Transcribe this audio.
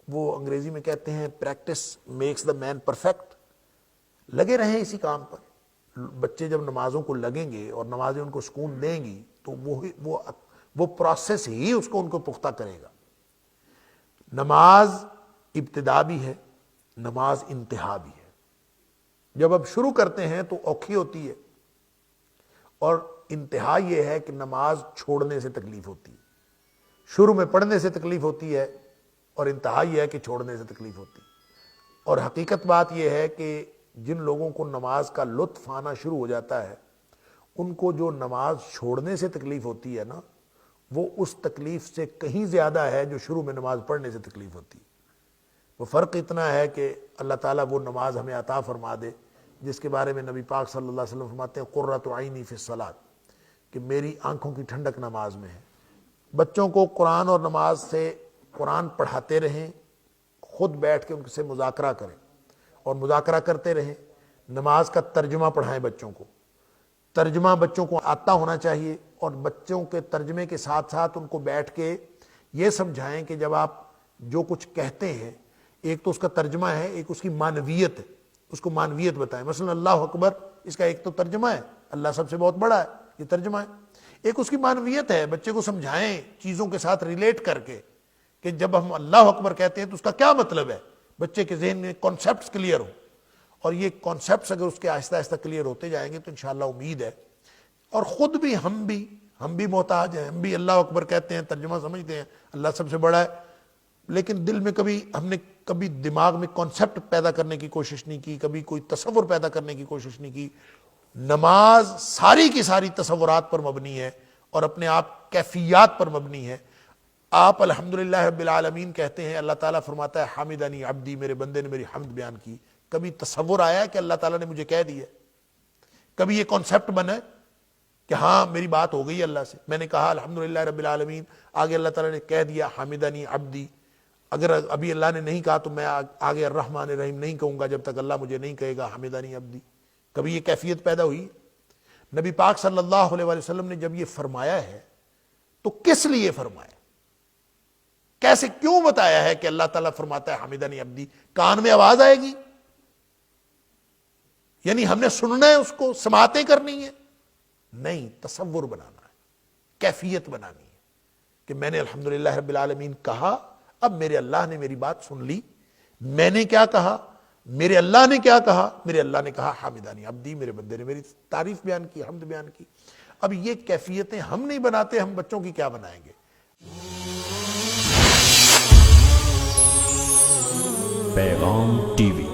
وہ انگریزی میں کہتے ہیں practice makes the man perfect. لگے رہیں اسی کام پر. بچے جب نمازوں کو لگیں گے اور نمازیں ان کو سکون دیں گی تو وہ پروسیس ہی اس کو ان کو پختہ کرے گا. نماز ابتدا بھی ہے, نماز انتہا بھی ہے. جب اب شروع کرتے ہیں تو اوکھی ہوتی ہے, اور انتہا یہ ہے کہ نماز چھوڑنے سے تکلیف ہوتی ہے. شروع میں پڑھنے سے تکلیف ہوتی ہے اور انتہا یہ ہے کہ چھوڑنے سے تکلیف ہوتی ہے. اور حقیقت بات یہ ہے کہ جن لوگوں کو نماز کا لطف آنا شروع ہو جاتا ہے, ان کو جو نماز چھوڑنے سے تکلیف ہوتی ہے نا, وہ اس تکلیف سے کہیں زیادہ ہے جو شروع میں نماز پڑھنے سے تکلیف ہوتی ہے. وہ فرق اتنا ہے کہ اللہ تعالیٰ وہ نماز ہمیں عطا فرما دے جس کے بارے میں نبی پاک صلی اللہ علیہ وسلم فرماتے ہیں قرۃ عینی فی الصلاۃ, کہ میری آنکھوں کی ٹھنڈک نماز میں ہے. بچوں کو قرآن اور نماز سے قرآن پڑھاتے رہیں, خود بیٹھ کے ان سے مذاکرہ کریں اور مذاکرہ کرتے رہیں. نماز کا ترجمہ پڑھائیں بچوں کو. ترجمہ بچوں کو آتا ہونا چاہیے, اور بچوں کے ترجمے کے ساتھ ساتھ ان کو بیٹھ کے یہ سمجھائیں کہ جب آپ جو کچھ کہتے ہیں, ایک تو اس کا ترجمہ ہے, ایک اس کی معنویت ہے, اس کو معنویت بتائیں. مثلا اللہ اکبر, اس کا ایک تو ترجمہ ہے, اللہ سب سے بہت بڑا ہے, یہ ترجمہ ہے. ایک اس کی معنویت ہے, بچے کو سمجھائیں چیزوں کے ساتھ ریلیٹ کر کے کہ جب ہم اللہ اکبر کہتے ہیں تو اس کا کیا مطلب ہے. بچے کے ذہن میں کانسیپٹس کلیئر ہوں, اور یہ کانسیپٹس اگر اس کے آہستہ آہستہ کلیئر ہوتے جائیں گے تو انشاءاللہ امید ہے. اور خود بھی ہم بھی محتاج ہیں, ہم بھی اللہ اکبر کہتے ہیں, ترجمہ سمجھتے ہیں اللہ سب سے بڑا ہے, لیکن دل میں ہم نے کبھی دماغ میں کانسیپٹ پیدا کرنے کی کوشش نہیں کی, کبھی کوئی تصور پیدا کرنے کی کوشش نہیں کی. نماز ساری کی ساری تصورات پر مبنی ہے اور اپنے آپ کیفیات پر مبنی ہے. آپ الحمدللہ رب العالمین کہتے ہیں, اللہ تعالیٰ فرماتا ہے حمدنی عبدی, میرے بندے نے میری حمد بیان کی. کبھی تصور آیا ہے کہ اللہ تعالیٰ نے مجھے کہہ دیا؟ کبھی یہ کانسیپٹ بنا ہے کہ ہاں میری بات ہو گئی اللہ سے, میں نے کہا الحمدللہ رب العالمین, آگے اللہ تعالیٰ نے کہہ دیا حمدنی عبدی. اگر ابھی اللہ نے نہیں کہا تو میں آگے الرحمن الرحیم نہیں کہوں گا جب تک اللہ مجھے نہیں کہے گا حمدنی عبدی. کبھی یہ کیفیت پیدا ہوئی؟ نبی پاک صلی اللہ علیہ وسلم نے جب یہ فرمایا ہے تو کس لیے فرمایا, کیسے, کیوں بتایا ہے کہ اللہ تعالیٰ فرماتا ہے حمدنی عبدی؟ کان میں آواز آئے گی, یعنی ہم نے سننا ہے, اس کو سماعتیں کرنی ہے؟ نہیں, تصور بنانا ہے, کیفیت بنانی ہے کہ میں نے الحمدللہ رب العالمین کہا, اب میرے اللہ نے میری بات سن لی. میں نے کیا کہا, میرے اللہ نے کیا کہا؟ میرے اللہ نے کہا حمدنی عبدی, میرے بندے نے میری تعریف بیان کی, حمد بیان کی. اب یہ کیفیتیں ہم نہیں بناتے, ہم بچوں کی کیا بنائیں گے؟ پیغام ٹی وی